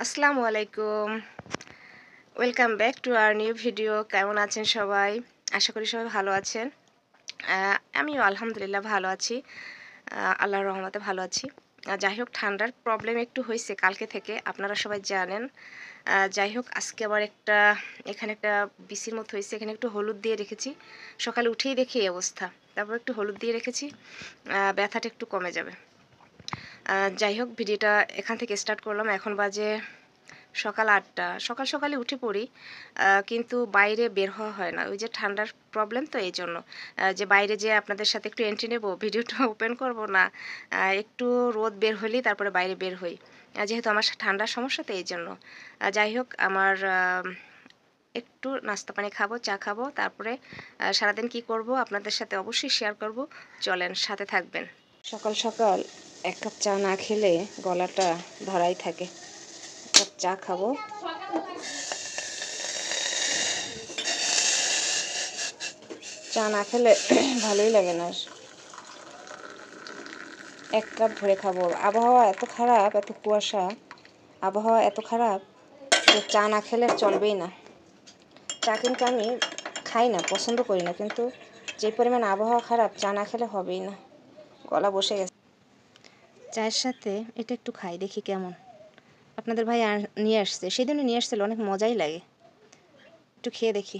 আসসালামু আলাইকুম। Welcome back to our new video. কেমন আছেন সবাই? আশা করি সবাই ভালো আছেন। আমিও আলহামদুলিল্লাহ ভালো আছি। আল্লাহর রহমতে ভালো আছি। যাই হোক, ঠান্ডার প্রবলেম একটু হইছে কালকে থেকে, আপনারা সবাই জানেন। যাই হোক, আজকে আবার এখানে একটা বিসির মতো হইছে। এখানে একটু হলুদ দিয়ে রেখেছি। সকালে উঠেই দেখি এই অবস্থা। তারপর একটু হলুদ দিয়ে রেখেছি, ব্যথাটা একটু কমে যাবে। যাই হোক, ভিডিওটা এখান থেকে স্টার্ট করলাম। এখন বাজে সকাল 8টা। সকালে উঠে পড়ি, কিন্তু বাইরে বের হওয়া হয় না। ওই যে ঠান্ডার প্রবলেম, তো এই জন্য যে বাইরে যে আপনাদের সাথে একটু এন্ট্রি নেব, ভিডিওটা ওপেন করব না, একটু রোদ বের হলেই তারপরে বাইরে বের হই, যেহেতু আমার ঠান্ডার সমস্যা, তো এই জন্য। যাই হোক, আমার একটু নাস্তা পানি খাবো, চা খাবো, তারপরে সারাদিন কি করব আপনাদের সাথে অবশ্যই শেয়ার করব। চলেন, সাথে থাকবেন। সকাল সকাল এক কাপ চা না খেলে গলাটা ধরাই থাকে। কাপ চা খাবো। চা না খেলে ভালোই লাগে না। এক কাপ ভরে খাবো। আবহাওয়া এত খারাপ, এত কুয়াশা, আবহাওয়া এত খারাপ যে চা না খেলে চলবেই না। চা কিন্তু আমি খাই না, পছন্দ করি না, কিন্তু যে পরিমাণ আবহাওয়া খারাপ, চা না খেলে হবেই না। গলা বসে গেছে। চায়ের সাথে এটা একটু খাই, দেখি কেমন। আপনাদের ভাই নিয়ে আসছে, সেদিনও নিয়ে আসছিল, অনেক মজাই লাগে। একটু খেয়ে দেখি।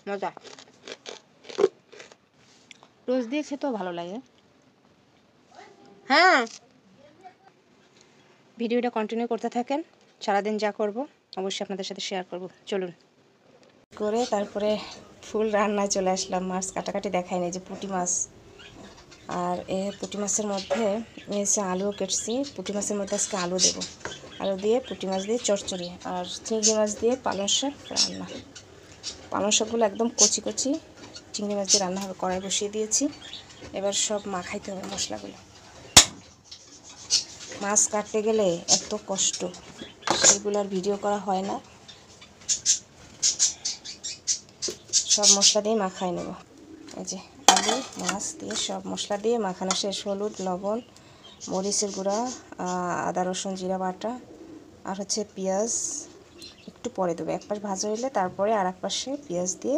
মজা। টোস্ট দিয়ে খেতেও ভালো লাগে। হ্যাঁ, ভিডিওটা কন্টিনিউ করতে থাকেন। সারাদিন যা করব অবশ্যই আপনাদের সাথে শেয়ার করব। চলুন করে তারপরে ফুল রান্নায় চলে আসলাম। মাছ কাটাকাটি দেখাই নাই, যে পুঁটি মাছ। আর পুঁটি মাছের মধ্যে এসে আলুও কেটছি। পুঁটি মাছের মধ্যে আজকে আলু দেবো। আলু দিয়ে পুঁটি মাছ দিয়ে চচ্চড়ি, আর চিংড়ি মাছ দিয়ে পালং শাক রান্না। পালং শাকগুলো একদম কচি কচি, চিংড়ি মাছ দিয়ে রান্না হবে। কড়াই বসিয়ে দিয়েছি, এবার সব মাখাইতে হবে মশলাগুলো। মাছ কাটতে গেলে এত কষ্ট, সেগুলো আর ভিডিও করা হয় না। সব মশলা দিয়ে মাখাই নেব। এই যে আলু মাছ দিয়ে সব মশলা দিয়ে মাখানো শেষ। হলুদ, লবণ, মরিচের গুঁড়া, আদা রসুন জিরা বাটা, আর হচ্ছে পেঁয়াজ একটু পরে দেবো। এক পাশ ভাজা হইলে তারপরে আর এক পাশে পেঁয়াজ দিয়ে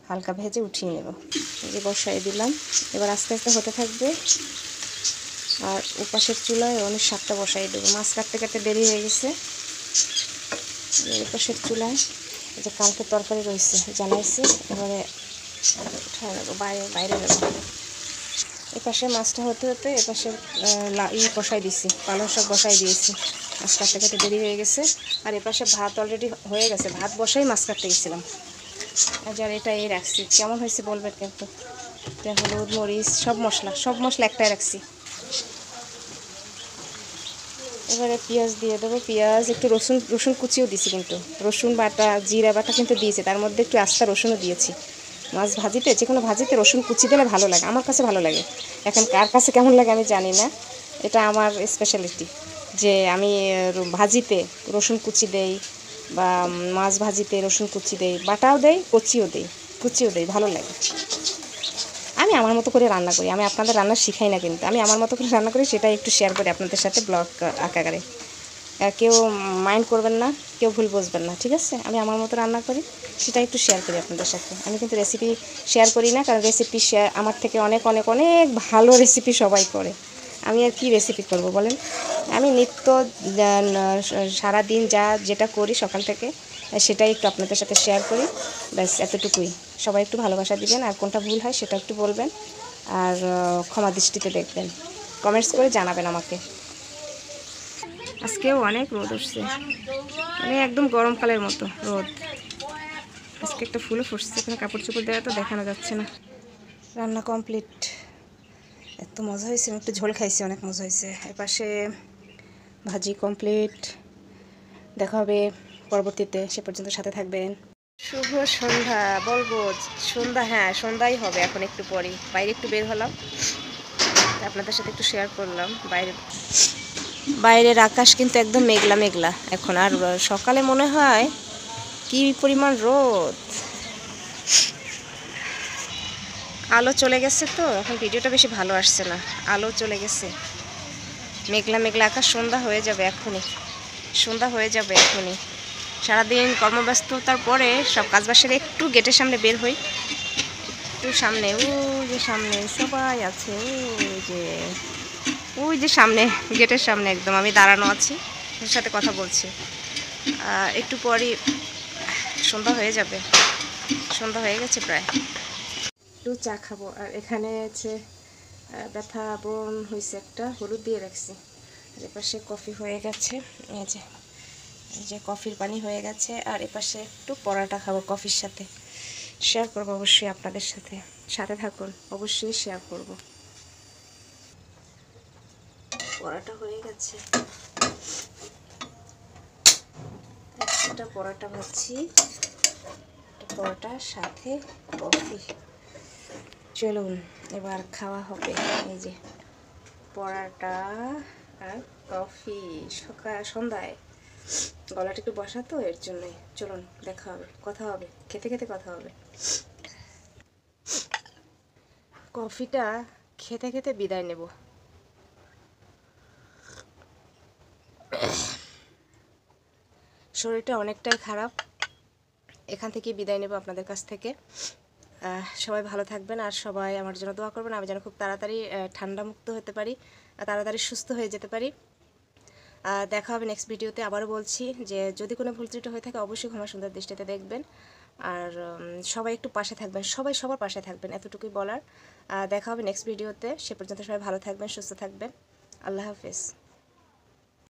হালকা ভেজে উঠিয়ে নেব। এই যে বসাই দিলাম, এবার আস্তে আস্তে হতে থাকবে। আর ওপাশের চুলায় অনেক শাকটা বসাই দেবো। মাছ কাটতে কাটতে দেরি হয়ে গেছে। ওপাশের চুলায় যে কালকে তরকারি রয়েছে জানাইছে, এবারে উঠায় নেবো, বাইরে নেবো। এপাশে মাছটা হতে হতে এপাশে বসাই দিয়েছি, পালং শাক বসাই দিয়েছি। মাছ কাটতে কাটতে দেরি হয়ে গেছে। আর এপাশে ভাত অলরেডি হয়ে গেছে, ভাত বসাই মাছ কাটতে গেছিলাম। আর এটা এই রাখছি, কেমন হয়েছে বলবেন কিন্তু। হলুদ মরিচ সব মশলা একটাই রাখছি। এবারে পেঁয়াজ দিয়ে দেবো। পেঁয়াজ একটু রসুন কুচিও দিয়েছি, কিন্তু রসুন বাটা জিরা বাটা কিন্তু দিয়েছি, তার মধ্যে একটু আস্তা রসুনও দিয়েছি। মাছ ভাজিতে, যে কোনো ভাজিতে রসুন কুচি দিলে ভালো লাগে, আমার কাছে ভালো লাগে। এখন কার কাছে কেমন লাগে আমি জানি না, এটা আমার স্পেশালিটি যে আমি ভাজিতে রসুন কুচি দেই, বা মাছ ভাজিতে রসুন কুচি দেই, বাটাও দেই, কুচিও দেই, ভালো লাগে। আমি আমার মতো করে রান্না করি, আমি আপনাদের রান্না শিখাই না, কিন্তু আমি আমার মতো করে রান্না করি, সেটাই একটু শেয়ার করি আপনাদের সাথে ব্লগ আকারে। কেউ মাইন্ড করবেন না, কেউ ভুল বুঝবেন না, ঠিক আছে? আমি আমার মতো রান্না করি, সেটা একটু শেয়ার করি আপনাদের সাথে। আমি কিন্তু রেসিপি শেয়ার করি না, কারণ রেসিপি শেয়ার আমার থেকে অনেক অনেক অনেক ভালো রেসিপি সবাই করে। আমি আর কি রেসিপি করব বলেন? আমি নিত্য সারাদিন যেটা করি সকাল থেকে, সেটাই একটু আপনাদের সাথে শেয়ার করি, ব্যাস এতটুকুই। সবাই একটু ভালোবাসা দিবেন, আর কোনটা ভুল হয় সেটা একটু বলবেন, আর ক্ষমা দৃষ্টিতে দেখবেন। কমেন্টস করে জানাবেন আমাকে। আজকেও অনেক রোদ উঠছে, মানে একদম গরমকালের মতো রোদ। আজকে একটা ফুলও ফুটছে, এখানে কাপড় চোপড় দেওয়া তো দেখানো যাচ্ছে না। রান্না কমপ্লিট। এত মজা হয়েছে, আমি একটু ঝোল খাইছি, অনেক মজা হয়েছে। এপাশে ভাজি কমপ্লিট। দেখা হবে পরবর্তীতে, সে পর্যন্ত সাথে থাকবেন। শুভ সন্ধ্যা বলবো, সন্ধ্যা, হ্যাঁ সন্ধ্যাই হবে এখন একটু পরেই। বাইরে একটু বের হলাম, আপনাদের সাথে একটু শেয়ার করলাম। বাইরের আকাশ কিন্তু একদম মেঘলা মেঘলা এখন। আর সকালে মনে হয় কি পরিমাণ রোদ। আলো চলে গেছে, তো এখন ভিডিওটা বেশি ভালো আসছে না, আলো চলে গেছে। মেঘলা মেঘলা আকাশ, সন্ধ্যা হয়ে যাবে এখনই, সন্ধ্যা হয়ে যাবে এখনই। সারাদিন কর্মব্যস্ততার পরে সব কাজবাজ সেরে একটু গেটের সামনে বের হই, একটু সামনে, ওই যে সামনে সবাই আছে, ওই যে সামনে গেটের সামনে একদম আমি দাঁড়ানো আছি, ওর সাথে কথা বলছি। একটু পরই সন্ধ্যা হয়ে যাবে, সন্ধ্যা হয়ে গেছে প্রায়। একটু চা খাবো। আর এখানে আছে ব্যথা ব্রণ হয়েছে একটা, হলুদ দিয়ে রাখছি। আর এপাশে কফি হয়ে গেছে, এই যে কফির পানি হয়ে গেছে। আর এপাশে একটু পরোটা খাবো কফির সাথে, শেয়ার করবো অবশ্যই আপনাদের সাথে, সাথে থাকুন, অবশ্যই শেয়ার করব। পরোটা হয়ে গেছে, একটা পরোটা ভাজছি, পরোটার সাথে কফি। চলুন এবার খাওয়া হবে। এই যে পরোটা আর কফি, সকাল সন্ধ্যায়। গলাটা একটু বসা তো, এর জন্যই। চলুন দেখা হবে, কথা হবে, খেতে খেতে কথা হবে। কফিটা খেতে খেতে বিদায় নেব। শরীরটা অনেকটাই খারাপ, এখান থেকে বিদায় নেব আপনাদের কাছ থেকে। সবাই ভালো থাকবেন, আর সবাই আমার জন্য দোয়া করবেন, আমি যেন খুব তাড়াতাড়ি ঠান্ডা মুক্ত হতে পারি, তাড়াতাড়ি সুস্থ হয়ে যেতে পারি। দেখা হবে নেক্সট ভিডিওতে। আবারও বলছি যে যদি কোনো ভুল ত্রুটি হয়ে থাকে অবশ্যই ক্ষমা সুন্দর দৃষ্টিতে দেখবেন। আর সবাই একটু পাশে থাকবেন, সবাই সবার পাশে থাকবেন, এতটুকুই বলার। দেখা হবে নেক্সট ভিডিওতে। সে পর্যন্ত সবাই ভালো থাকবেন, সুস্থ থাকবেন। আল্লাহ হাফেজ।